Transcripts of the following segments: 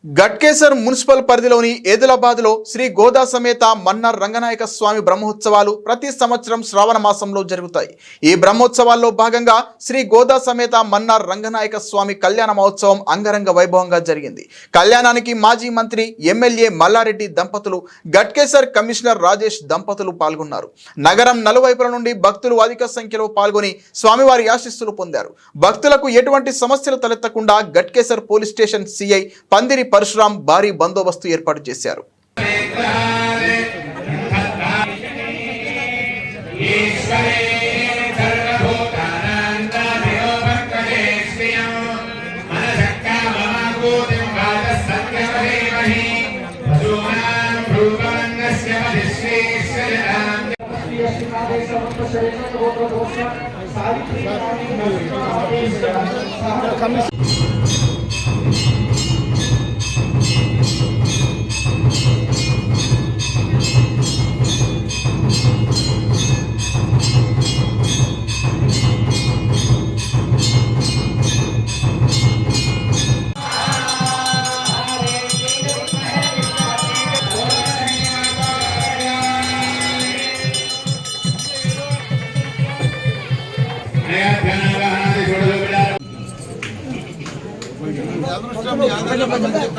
Ghatkesar municipal పరిధిలోని ఏదులాబాద్లో శ్రీ గోదా సమేత మన్నార్ రంగనాయక స్వామి బ్రహ్మోత్సవాలు ప్రతి సంవత్సరం శ్రావణ మాసంలో జరుగుతాయి. ఈ బ్రహ్మోత్సవాల్లో భాగంగా శ్రీ గోదా సమేత మన్నార్ రంగనాయక స్వామి కళ్యాణ మహోత్సవం అంగరంగ వైభవంగా జరిగింది. కళ్యాణానికి మాజీ మంత్రి ఎమ్మెల్యే మల్లారెడ్డి దంపతులు, గట్కేసర్ కమిషనర్ రాజేష్ దంపతులు పాల్గొన్నారు. నగరం నలువైపుల నుండి భక్తులు అధిక సంఖ్యలో పాల్గొని స్వామివారి ఆశీస్సులు పొందారు. భక్తులకు ఎటువంటి సమస్యలు తలెత్తకుండా గట్కేసర్ పోలీస్ స్టేషన్ సిఐ పందిరి పరశురాం భారీ బందోబస్తు ఏర్పాటు చేశారు.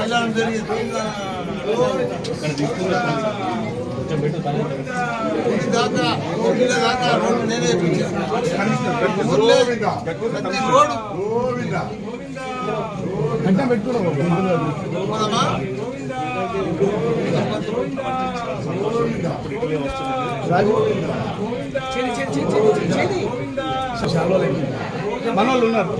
కళ్యాణం జరిగింది. రోడ్డు నేనే మన వాళ్ళు ఉన్నారు.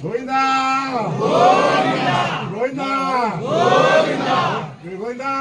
గోవిందా గోవిందా గోవిందా గోవిందా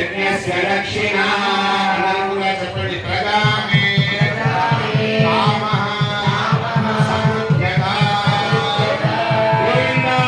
యజ్ఞస్య దక్షిణః అందరూ కూడా చెప్పండి ప్రదామే కామః సంఖ్యతా గోవిందా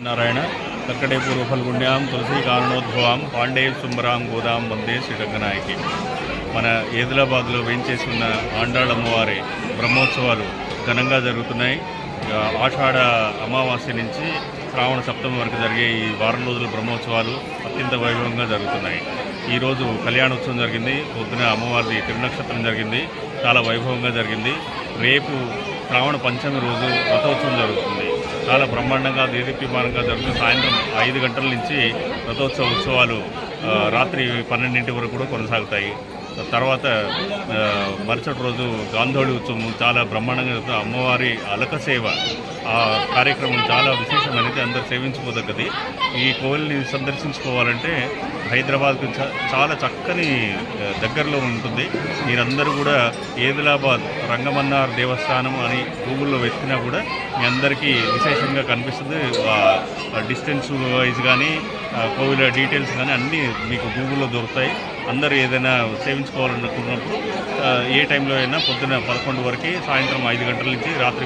నారాయణ కర్కటే పూర్వఫల్గుణ్యాం తులసి కారణోద్భవాం పాండే సుంబరాం గోదాం వందే శ్రీరంగనాయకి. మన ఏదిలాబాద్లో వేయించేసి ఉన్న ఆండాళ్ అమ్మవారి బ్రహ్మోత్సవాలు ఘనంగా జరుగుతున్నాయి. ఆషాఢ అమావాస్య నుంచి శ్రావణ సప్తమి వరకు జరిగే ఈ వారం రోజుల బ్రహ్మోత్సవాలు అత్యంత వైభవంగా జరుగుతున్నాయి. ఈరోజు కళ్యాణోత్సవం జరిగింది, పొద్దున అమ్మవారిది తిరునక్షత్రం జరిగింది, చాలా వైభవంగా జరిగింది. రేపు శ్రావణ పంచమి రోజు రథోత్సవం జరుగుతుంది, చాలా బ్రహ్మాండంగా దేదీప్యమానంగా జరుగుతుంది. సాయంత్రం 5 గంటల నుంచి రథోత్సవ ఉత్సవాలు రాత్రి 12 వరకు కూడా కొనసాగుతాయి. తర్వాత మరుసటి రోజు గాంధోళి ఉత్సవం చాలా బ్రహ్మాండంగా జరుగుతుంది. అమ్మవారి అలక సేవ ఆ కార్యక్రమం చాలా విశేషమైనది, అందరూ సేవించుకోదగ్గది. ఈ కోవిల్ని సందర్శించుకోవాలంటే హైదరాబాద్కు చాలా చక్కని దగ్గరలో ఉంటుంది. మీరందరూ కూడా ఏదిలాబాద్ రంగమన్నార్ దేవస్థానం అని గూగుల్లో వెతికినా కూడా మీ అందరికీ విశేషంగా కనిపిస్తుంది. డిస్టెన్స్ వైజ్ కానీ కోవిల్ డీటెయిల్స్ కానీ అన్నీ మీకు గూగుల్లో దొరుకుతాయి. అందరూ ఏదైనా సేవించుకోవాలనుకున్నప్పుడు ఏ టైంలో అయినా పొద్దున 11 వరకు, సాయంత్రం 5 గంటల నుంచి రాత్రి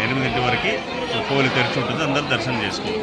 8 వరకు కోవిల్ తెరిచి ఉంటుంది. అందరూ దర్శనం చేసుకోవచ్చు.